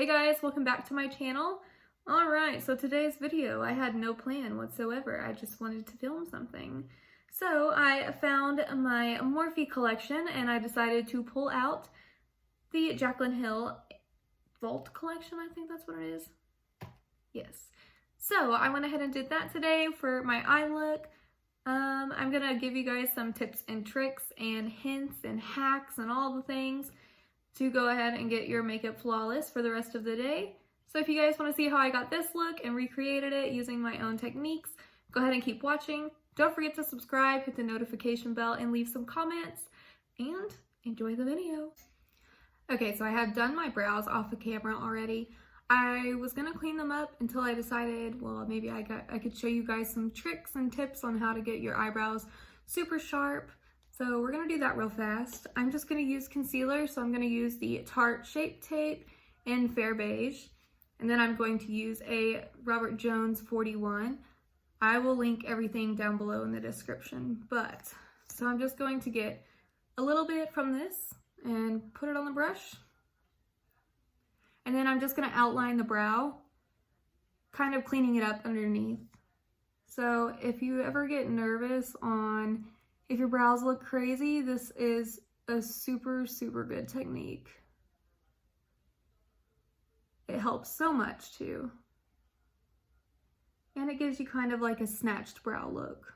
Hey guys, welcome back to my channel. Alright, so today's video, I had no plan whatsoever. I just wanted to film something. So I found my Morphe collection and I decided to pull out the Jaclyn Hill Vault collection. I think that's what it is. Yes. So I went ahead and did that today for my eye look. I'm gonna give you guys some tips and tricks and hints and hacks and all the things to go ahead and get your makeup flawless for the rest of the day. So if you guys want to see how I got this look and recreated it using my own techniques, go ahead and keep watching. Don't forget to subscribe, hit the notification bell, and leave some comments, and enjoy the video. Okay, so I had done my brows off the camera already. I was gonna clean them up until I decided, well, maybe I could show you guys some tricks and tips on how to get your eyebrows super sharp. So we're gonna do that real fast. I'm just gonna use concealer, so I'm gonna use the Tarte Shape Tape in Fair Beige. And then I'm going to use a Robert Jones 41. I will link everything down below in the description. So I'm just going to get a little bit from this and put it on the brush. And then I'm just gonna outline the brow, kind of cleaning it up underneath. So if you ever get nervous on if your brows look crazy, this is a super, super good technique. It helps so much too. And it gives you kind of like a snatched brow look.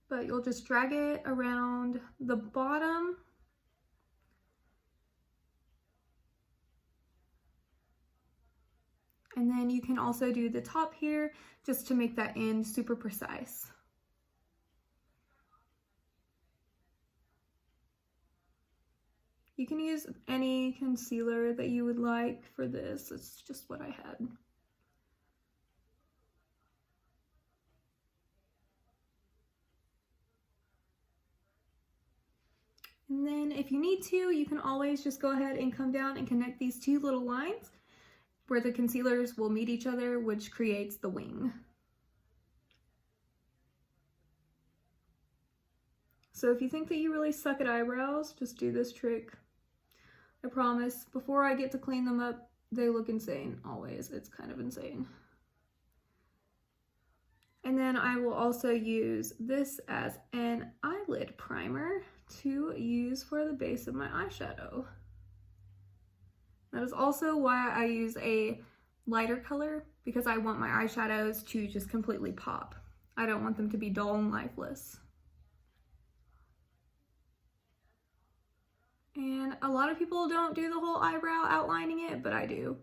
But you'll just drag it around the bottom. And then you can also do the top here just to make that end super precise. You can use any concealer that you would like for this. It's just what I had. And then if you need to, you can always just go ahead and come down and connect these two little lines where the concealers will meet each other, which creates the wing. So if you think that you really suck at eyebrows, just do this trick. I promise, before I get to clean them up, they look insane, always. It's kind of insane. And then I will also use this as an eyelid primer to use for the base of my eyeshadow. That is also why I use a lighter color, because I want my eyeshadows to just completely pop. I don't want them to be dull and lifeless. And a lot of people don't do the whole eyebrow outlining it, but I do.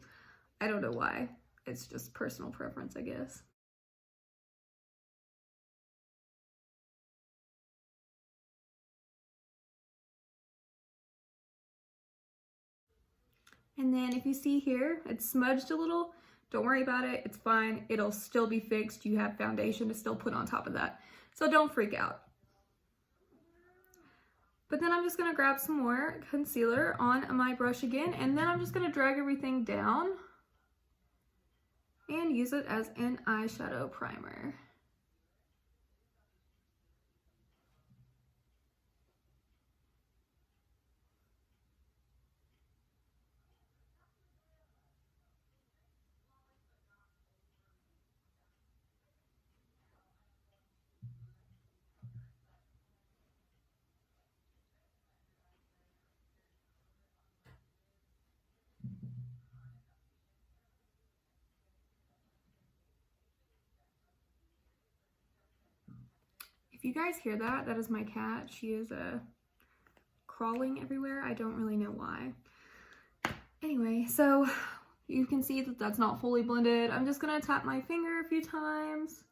I don't know why. It's just personal preference, I guess. And then if you see here, it's smudged a little. Don't worry about it, it's fine. It'll still be fixed. You have foundation to still put on top of that. So don't freak out. But then I'm just gonna grab some more concealer on my brush again, and then I'm just gonna drag everything down and use it as an eyeshadow primer. If you guys hear that, that is my cat. She is crawling everywhere. I don't really know why. Anyway, so you can see that that's not fully blended. I'm just gonna tap my finger a few times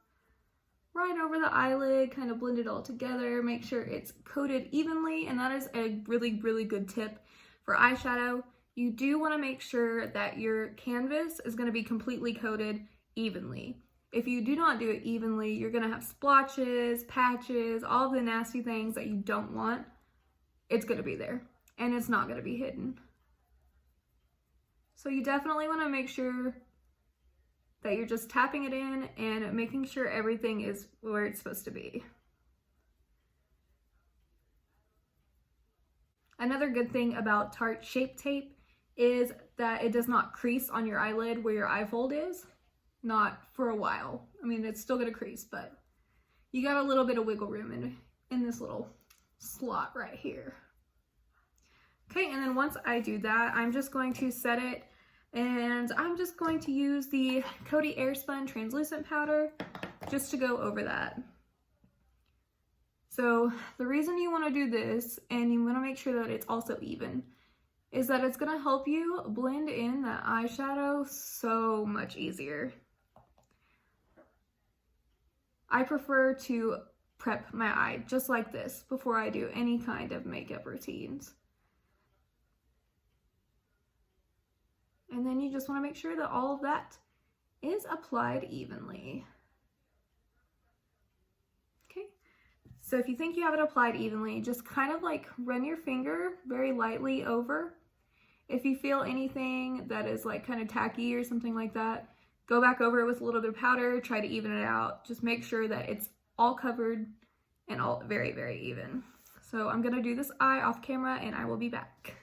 right over the eyelid, kind of blend it all together, make sure it's coated evenly, and that is a really, really good tip for eyeshadow. You do want to make sure that your canvas is going to be completely coated evenly. If you do not do it evenly, you're gonna have splotches, patches, all the nasty things that you don't want. It's gonna be there, and it's not gonna be hidden. So you definitely wanna make sure that you're just tapping it in and making sure everything is where it's supposed to be. Another good thing about Tarte Shape Tape is that it does not crease on your eyelid where your eye fold is. Not for a while. I mean, it's still gonna crease, but you got a little bit of wiggle room in this little slot right here. Okay, and then once I do that, I'm just going to set it, and I'm just going to use the Coty Airspun translucent powder just to go over that. So the reason you want to do this, and you want to make sure that it's also even, is that it's going to help you blend in that eyeshadow so much easier. I prefer to prep my eye just like this before I do any kind of makeup routines. And then you just want to make sure that all of that is applied evenly. Okay, so if you think you have it applied evenly, just kind of like run your finger very lightly over. If you feel anything that is like kind of tacky or something like that, go back over it with a little bit of powder, try to even it out. Just make sure that it's all covered and all very, very even. So I'm gonna do this eye off camera and I will be back.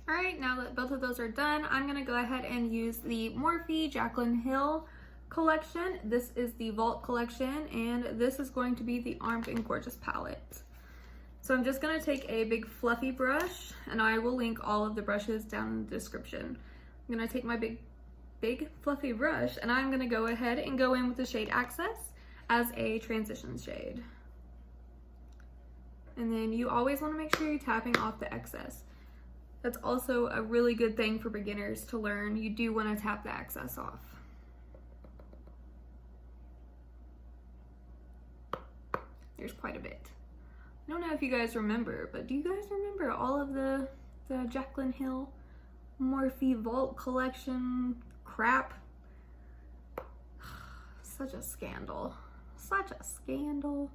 All right, now that both of those are done, I'm gonna go ahead and use the Morphe Jaclyn Hill collection. This is the Vault collection, and this is going to be the Armed and Gorgeous palette. So I'm just gonna take a big fluffy brush, and I will link all of the brushes down in the description. I'm gonna take my big fluffy brush, and I'm gonna go ahead and go in with the shade Access as a transition shade. And then you always wanna make sure you're tapping off the excess. That's also a really good thing for beginners to learn. You do want to tap the excess off. There's quite a bit. I don't know if you guys remember, but do you guys remember all of the Jaclyn Hill Morphe Vault collection crap? Such a scandal. Such a scandal.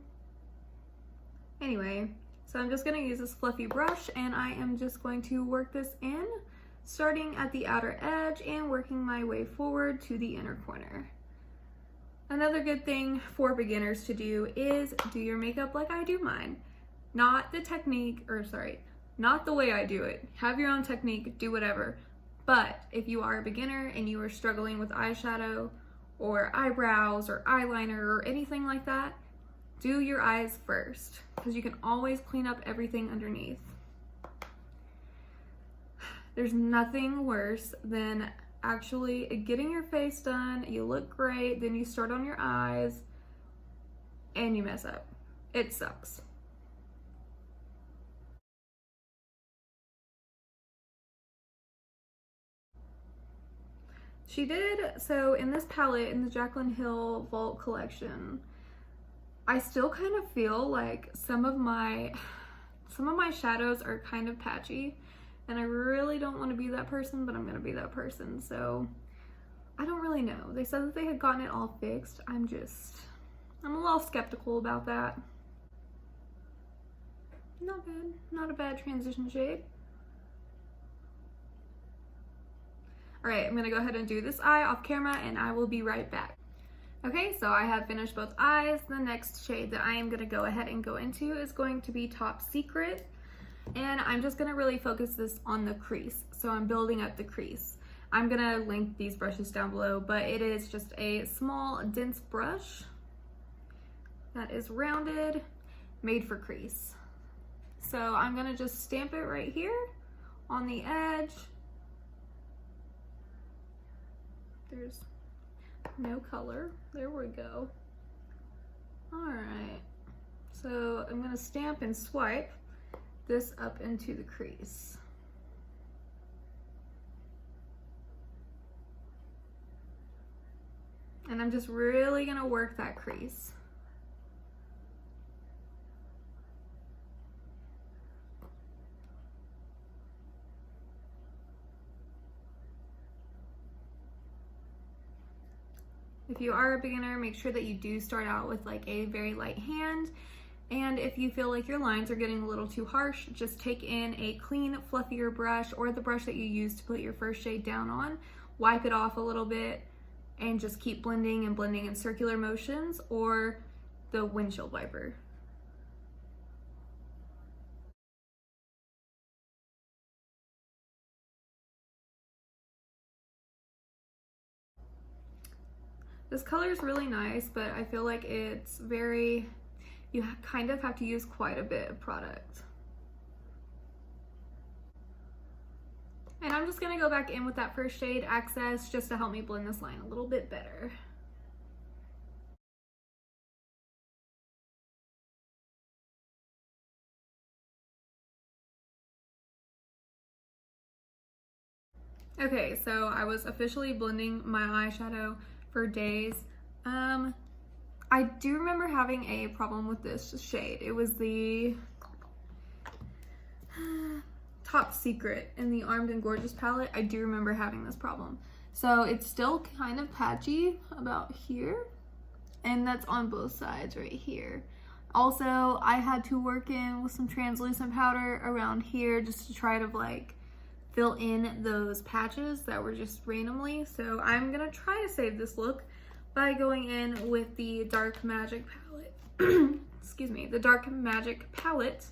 Anyway. So I'm just going to use this fluffy brush, and I am just going to work this in, starting at the outer edge and working my way forward to the inner corner. Another good thing for beginners to do is do your makeup like I do mine. Not the technique, or sorry, not the way I do it. Have your own technique, do whatever. But if you are a beginner and you are struggling with eyeshadow or eyebrows or eyeliner or anything like that, do your eyes first, because you can always clean up everything underneath. There's nothing worse than actually getting your face done, you look great, then you start on your eyes, and you mess up. It sucks. She did, so in this palette, in the Jaclyn Hill Vault collection, I still kind of feel like some of my shadows are kind of patchy, and I really don't want to be that person, but I'm gonna be that person. So I don't really know. They said that they had gotten it all fixed. I'm a little skeptical about that. Not bad, not a bad transition shade. All right, I'm gonna go ahead and do this eye off camera, and I will be right back. Okay, so I have finished both eyes. The next shade that I am going to go ahead and go into is going to be Top Secret. And I'm just going to really focus this on the crease. So I'm building up the crease. I'm going to link these brushes down below, but it is just a small, dense brush that is rounded, made for crease. So I'm going to just stamp it right here on the edge. There's no color. There we go. All right. So I'm going to stamp and swipe this up into the crease. And I'm just really going to work that crease. If you are a beginner, make sure that you do start out with like a very light hand. And if you feel like your lines are getting a little too harsh, just take in a clean, fluffier brush, or the brush that you used to put your first shade down on, wipe it off a little bit, and just keep blending and blending in circular motions, or the windshield wiper. This color is really nice, but I feel like it's very, you kind of have to use quite a bit of product. And I'm just gonna go back in with that first shade, Access, just to help me blend this line a little bit better. Okay, so I was officially blending my eyeshadow for days. I do remember having a problem with this shade. It was the Top Secret in the Armed and Gorgeous palette. I do remember having this problem. So it's still kind of patchy about here, and that's on both sides right here. Also, I had to work in with some translucent powder around here just to try to like fill in those patches that were just randomly. So I'm gonna try to save this look by going in with the Dark Magic palette. Excuse me, the Dark Magic palette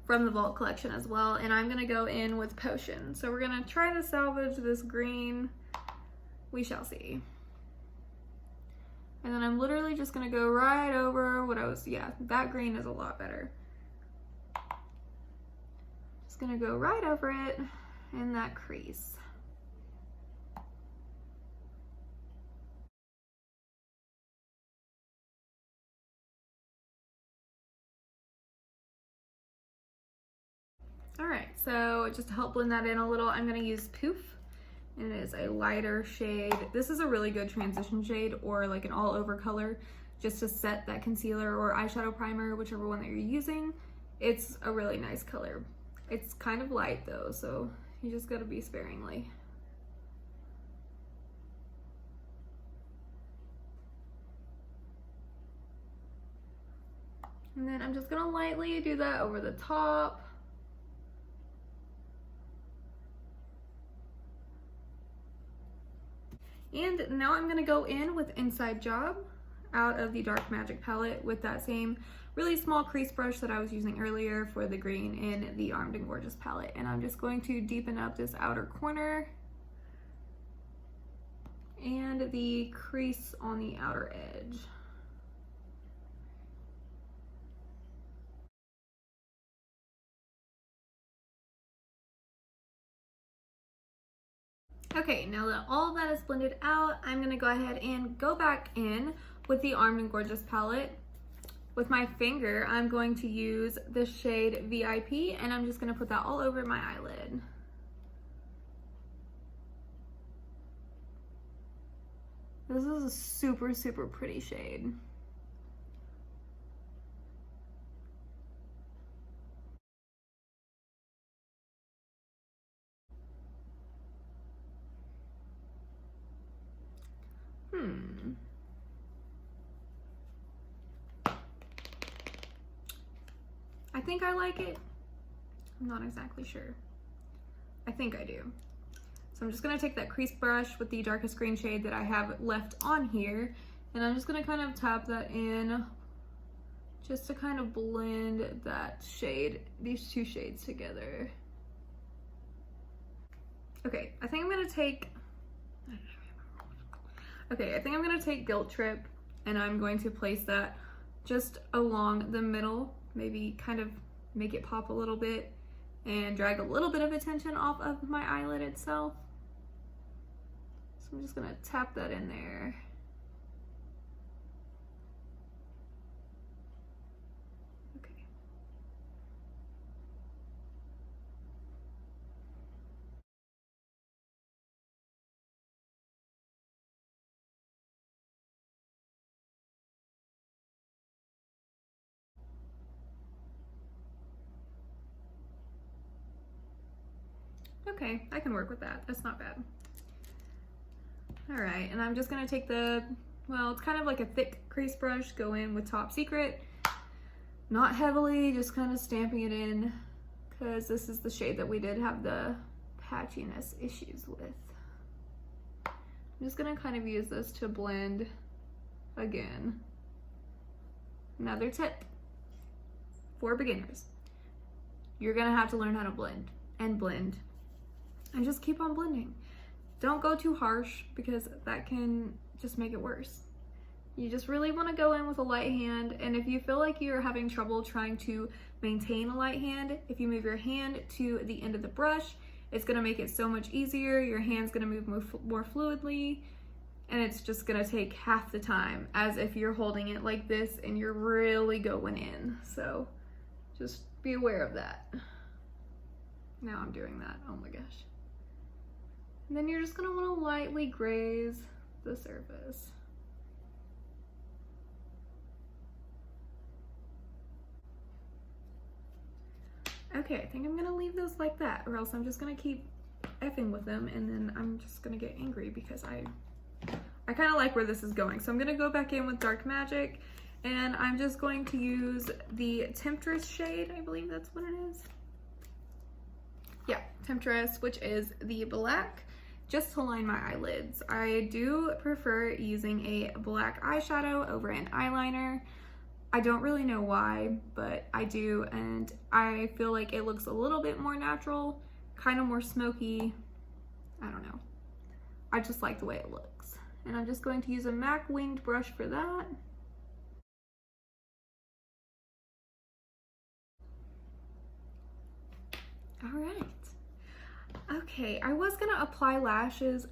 from the Vault collection as well, and I'm gonna go in with Potion. So we're gonna try to salvage this green. We shall see. And then I'm literally just gonna go right over what I was, yeah, that green is a lot better. Just gonna go right over it in that crease. All right, so just to help blend that in a little, I'm gonna use Poof, and it is a lighter shade. This is a really good transition shade or like an all over color just to set that concealer or eyeshadow primer, whichever one that you're using. It's a really nice color. It's kind of light though, so you just gotta be sparingly. And then I'm just gonna lightly do that over the top. And now I'm gonna go in with Inside Job out of the Dark Magic palette with that same really small crease brush that I was using earlier for the green in the Armed and Gorgeous palette. And I'm just going to deepen up this outer corner and the crease on the outer edge. Okay, now that all of that is blended out, I'm gonna go ahead and go back in with the Armed and Gorgeous palette. With my finger, I'm going to use the shade VIP, and I'm just gonna put that all over my eyelid. This is a super, super pretty shade. I think I like it. I'm not exactly sure. I think I do. So I'm just gonna take that crease brush with the darkest green shade that I have left on here, and I'm just gonna kind of tap that in just to kind of blend that shade, these two shades together. Okay, I think I'm gonna take Guilt Trip, and I'm going to place that just along the middle, maybe kind of make it pop a little bit and drag a little bit of attention off of my eyelid itself. So I'm just gonna tap that in there. Okay. Okay, I can work with that. That's not bad. All right, and I'm just gonna take the, well, it's kind of like a thick crease brush, go in with Top Secret. Not heavily, just kind of stamping it in, because this is the shade that we did have the patchiness issues with. I'm just gonna kind of use this to blend again. Another tip for beginners. You're gonna have to learn how to blend and blend and just keep on blending. Don't go too harsh because that can just make it worse. You just really want to go in with a light hand, and if you feel like you're having trouble trying to maintain a light hand, if you move your hand to the end of the brush, it's going to make it so much easier. Your hand's going to move more fluidly, and it's just going to take half the time as if you're holding it like this and you're really going in. So just be aware of that. Now I'm doing that. Oh my gosh. And then you're just going to want to lightly graze the surface. Okay, I think I'm gonna leave those like that, or else I'm just gonna keep effing with them, and then I'm just gonna get angry because I kind of like where this is going. So I'm gonna go back in with Dark Magic, and I'm just going to use the Temptress shade. I believe that's what it is. Yeah, Temptress, which is the black, just to line my eyelids. I do prefer using a black eyeshadow over an eyeliner. I don't really know why, but I do, and I feel like it looks a little bit more natural, kind of more smoky. I don't know. I just like the way it looks. And I'm just going to use a MAC winged brush for that. All right. Okay, I was gonna apply lashes,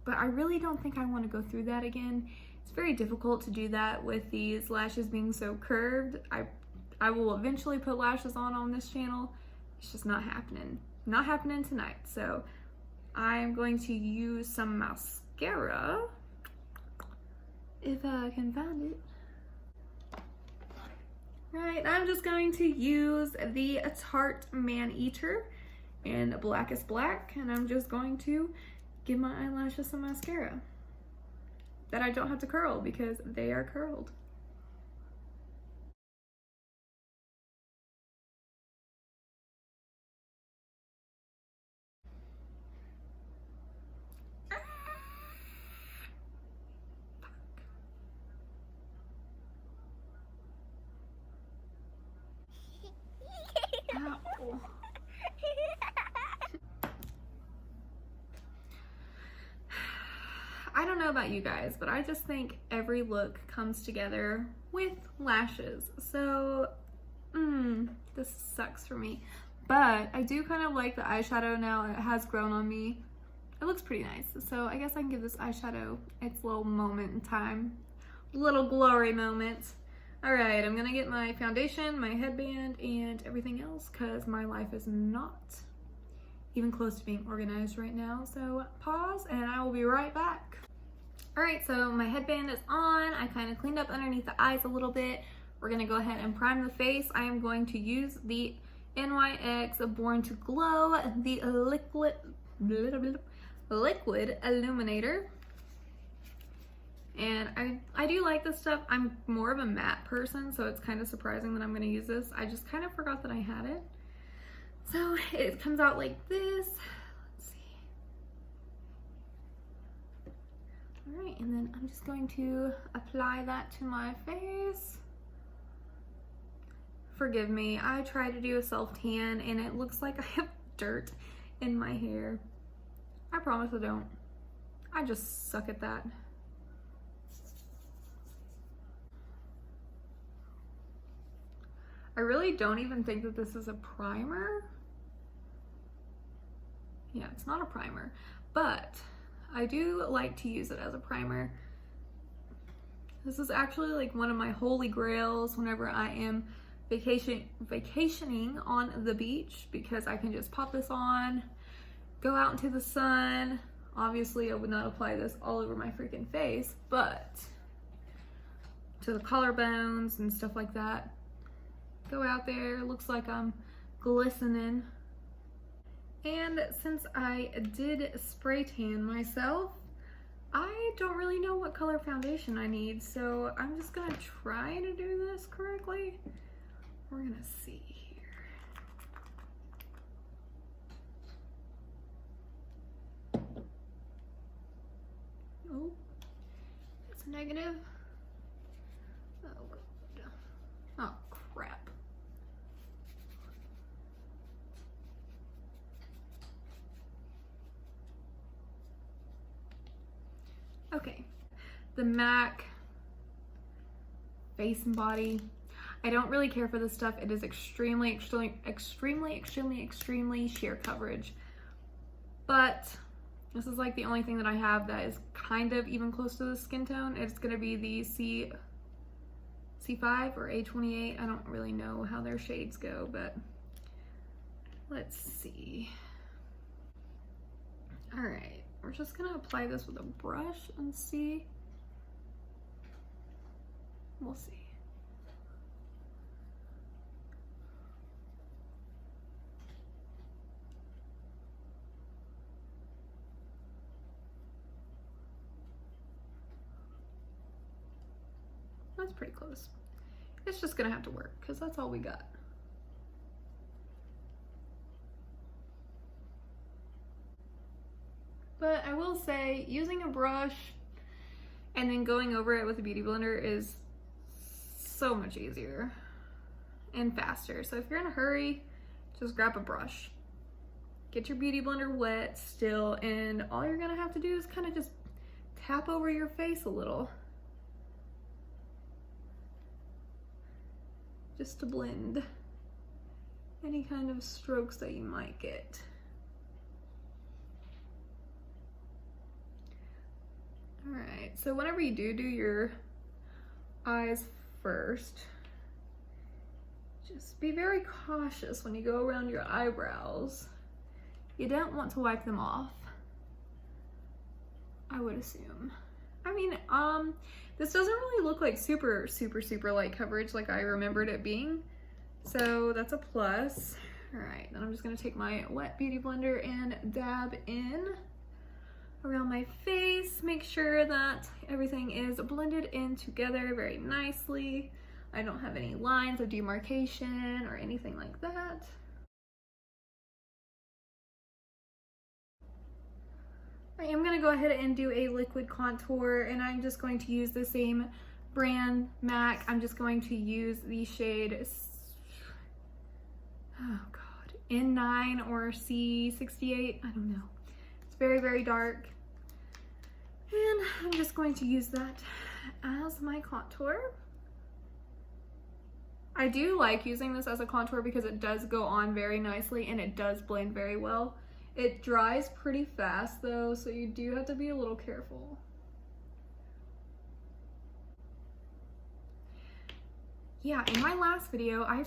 but I really don't think I want to go through that again. It's very difficult to do that with these lashes being so curved. I will eventually put lashes on this channel. It's just not happening. Not happening tonight. So I'm going to use some mascara, if I can find it. Right, I'm just going to use the Tarte Maneater in Blackest Black, and I'm just going to give my eyelashes some mascara that I don't have to curl because they are curled. Ow. I don't know about you guys, but I just think every look comes together with lashes. So, this sucks for me. But I do kind of like the eyeshadow now. It has grown on me. It looks pretty nice. So I guess I can give this eyeshadow its little moment in time. Little glory moment. Alright, I'm gonna get my foundation, my headband, and everything else because my life is not even close to being organized right now. So pause and I will be right back. Alright, so my headband is on. I kind of cleaned up underneath the eyes a little bit. We're gonna go ahead and prime the face. I am going to use the NYX Born to Glow, the liquid illuminator. And I do like this stuff. I'm more of a matte person, so it's kind of surprising that I'm gonna use this. I just kind of forgot that I had it. So it comes out like this. Let's see. All right, and then I'm just going to apply that to my face. Forgive me, I try to do a self-tan and it looks like I have dirt in my hair. I promise I don't. I just suck at that. I really don't even think that this is a primer. Yeah, it's not a primer, but I do like to use it as a primer. This is actually like one of my holy grails whenever I am vacationing on the beach, because I can just pop this on, go out into the sun. Obviously, I would not apply this all over my freaking face, but to the collarbones and stuff like that. Go out there, looks like I'm glistening. And since I did spray tan myself, I don't really know what color foundation I need, so I'm just gonna try to do this correctly. We're gonna see here. Oh, it's negative. Oh, God. Oh, crap. Okay, the MAC face and body. I don't really care for this stuff. It is extremely sheer coverage. But this is like the only thing that I have that is kind of even close to the skin tone. It's gonna be the C5 or A28. I don't really know how their shades go, but let's see. All right, we're just gonna apply this with a brush and see. We'll see. That's pretty close. It's just gonna have to work because that's all we got. But I will say, using a brush and then going over it with a beauty blender is so much easier and faster. So if you're in a hurry, just grab a brush. Get your beauty blender wet still, and all you're gonna have to do is kind of just tap over your face a little. Just to blend any kind of strokes that you might get. All right, so whenever you do your eyes first, just be very cautious when you go around your eyebrows. You don't want to wipe them off, I would assume. I mean, this doesn't really look like super light coverage like I remembered it being, so that's a plus. All right, then I'm just gonna take my wet beauty blender and dab in around my face, make sure that everything is blended in together very nicely. I don't have any lines of demarcation or anything like that. I am going to go ahead and do a liquid contour, and I'm just going to use the same brand, MAC. I'm just going to use the shade, oh god, N9 or C68, I don't know. It's very dark. And I'm just going to use that as my contour. I do like using this as a contour because it does go on very nicely and it does blend very well. It dries pretty fast though, so you do have to be a little careful. Yeah, in my last video, I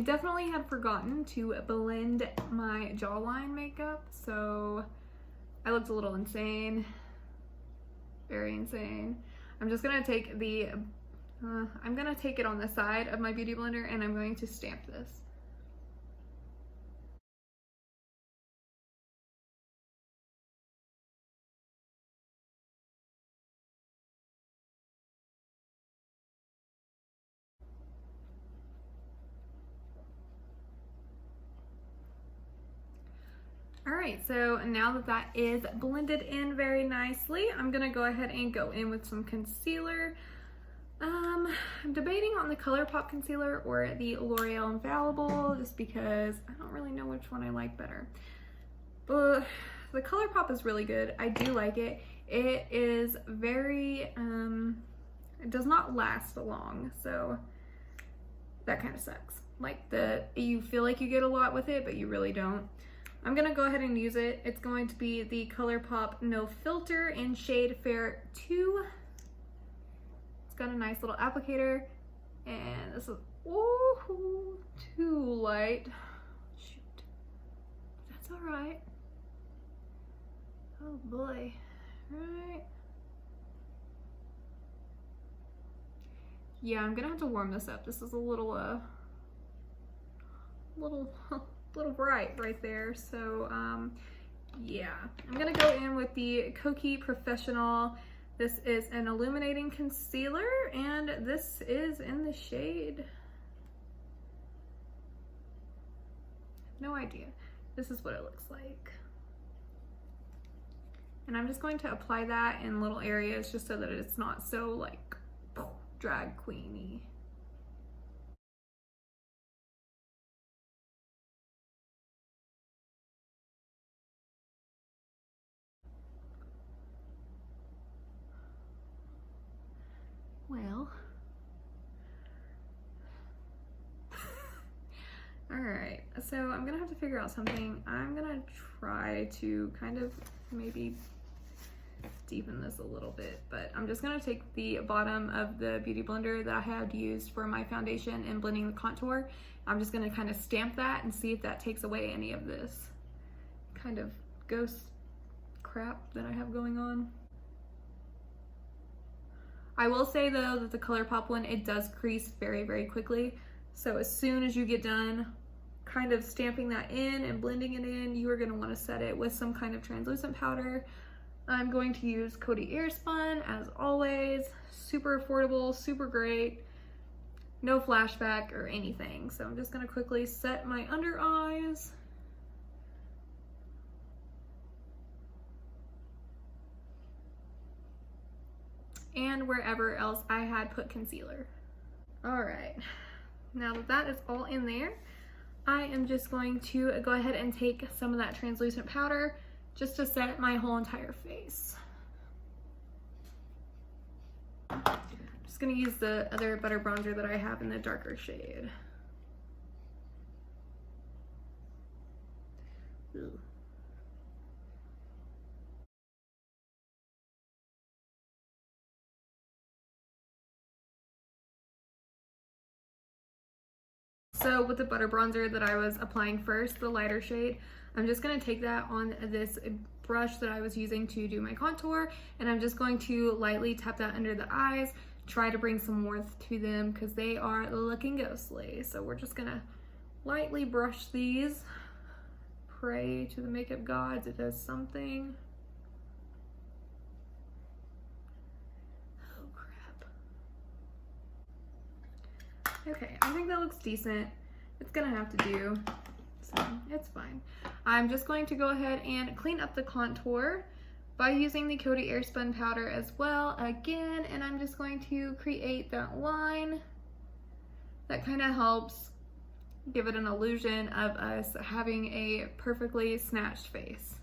definitely had forgotten to blend my jawline makeup, so I looked a little insane. Very insane. I'm just gonna take the, I'm gonna take it on the side of my beauty blender and I'm going to stamp this. All right, so now that that is blended in very nicely, I'm gonna go ahead and go in with some concealer. I'm debating on the ColourPop concealer or the L'Oreal Infallible, just because I don't really know which one I like better. But the ColourPop is really good. I do like it. It is very, it does not last long, so that kind of sucks. Like you feel like you get a lot with it, but you really don't. I'm gonna go ahead and use it. It's going to be the ColourPop No Filter in shade Fair 2. It's got a nice little applicator, and this is, ooh, too light. Shoot, that's all right. Oh boy, right. Yeah, I'm gonna have to warm this up. This is a little, little bright right there, so yeah, I'm gonna go in with the Kokie Professional. This is an illuminating concealer and this is in the shade, no idea, this is what it looks like. And I'm just going to apply that in little areas just so that it's not so like drag queeny. Well, so I'm gonna have to figure out something. I'm gonna try to kind of maybe deepen this a little bit, but I'm just gonna take the bottom of the beauty blender that I had used for my foundation and blending the contour. I'm just gonna kind of stamp that and see if that takes away any of this kind of ghost crap that I have going on. I will say though that the ColourPop one, it does crease very, very quickly. So as soon as you get done kind of stamping that in and blending it in, you are gonna wanna set it with some kind of translucent powder. I'm going to use Coty Airspun as always. Super affordable, super great. No flashback or anything. So I'm just gonna quickly set my under eyes. And wherever else I had put concealer. All right, now that that is all in there, I am just going to go ahead and take some of that translucent powder just to set my whole entire face. I'm just gonna use the other butter bronzer that I have in the darker shade. Ooh. So with the butter bronzer that I was applying first, the lighter shade, I'm just gonna take that on this brush that I was using to do my contour, and I'm just going to lightly tap that under the eyes, try to bring some warmth to them because they are looking ghostly. So we're just gonna lightly brush these, pray to the makeup gods it does something. Okay, I think that looks decent. It's gonna have to do, so it's fine. I'm just going to go ahead and clean up the contour by using the Coty Airspun powder as well again, and I'm just going to create that line that kind of helps give it an illusion of us having a perfectly snatched face.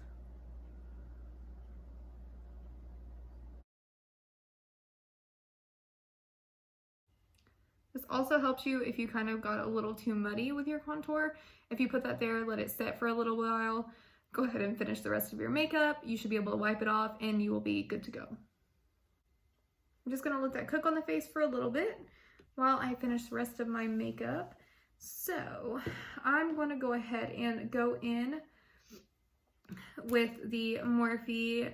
This also helps you if you kind of got a little too muddy with your contour. If you put that there, let it set for a little while, go ahead and finish the rest of your makeup. You should be able to wipe it off and you will be good to go. I'm just gonna let that cook on the face for a little bit while I finish the rest of my makeup. So I'm gonna go ahead and go in with the Morphe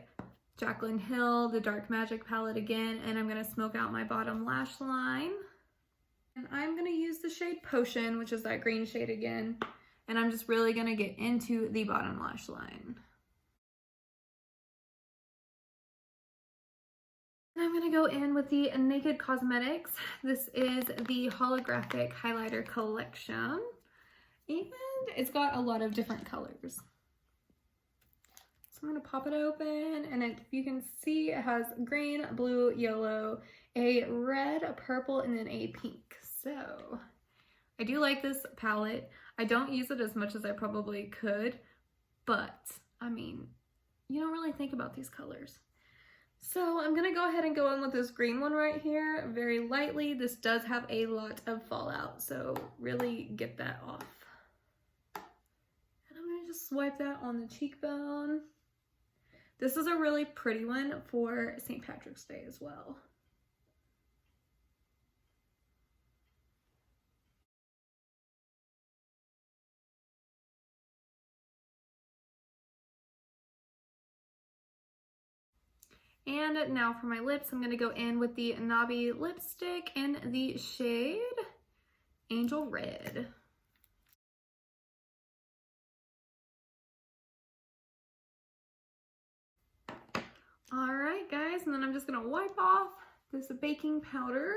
Jaclyn Hill, the Dark Magic palette again, and I'm gonna smoke out my bottom lash line. And I'm gonna use the shade Potion, which is that green shade again, and I'm just really gonna get into the bottom lash line. And I'm gonna go in with the Naked Cosmetics. This is the Holographic Highlighter Collection, and it's got a lot of different colors. So I'm gonna pop it open, and if you can see, it has green, blue, yellow, a red, a purple, and then a pink. So I do like this palette. I don't use it as much as I probably could, but I mean, you don't really think about these colors. So I'm gonna go ahead and go in with this green one right here, very lightly. This does have a lot of fallout, so really get that off. And I'm gonna just swipe that on the cheekbone. This is a really pretty one for St. Patrick's Day as well. And now for my lips, I'm gonna go in with the Nabi lipstick in the shade Angel Red. All right, guys, and then I'm just gonna wipe off this baking powder.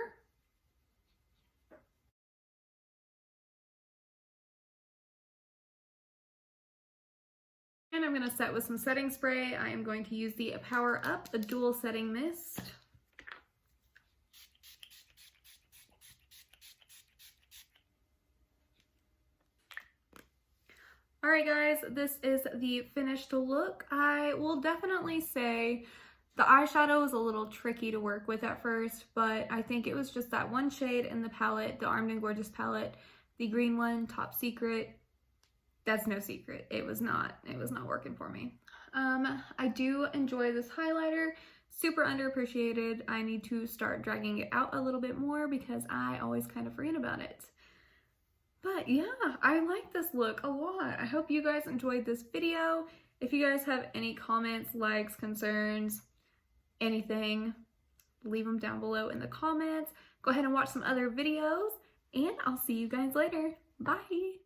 And I'm gonna set with some setting spray. I am going to use the Power Up, a dual setting mist. All right, guys, this is the finished look. I will definitely say the eyeshadow was a little tricky to work with at first, but I think it was just that one shade in the palette, the Armed and Gorgeous palette, the green one, Top Secret. that's no secret. It was not working for me. I do enjoy this highlighter. Super underappreciated. I need to start dragging it out a little bit more because I always kind of forget about it. But yeah, I like this look a lot. I hope you guys enjoyed this video. If you guys have any comments, likes, concerns, anything, leave them down below in the comments. Go ahead and watch some other videos, and I'll see you guys later. Bye!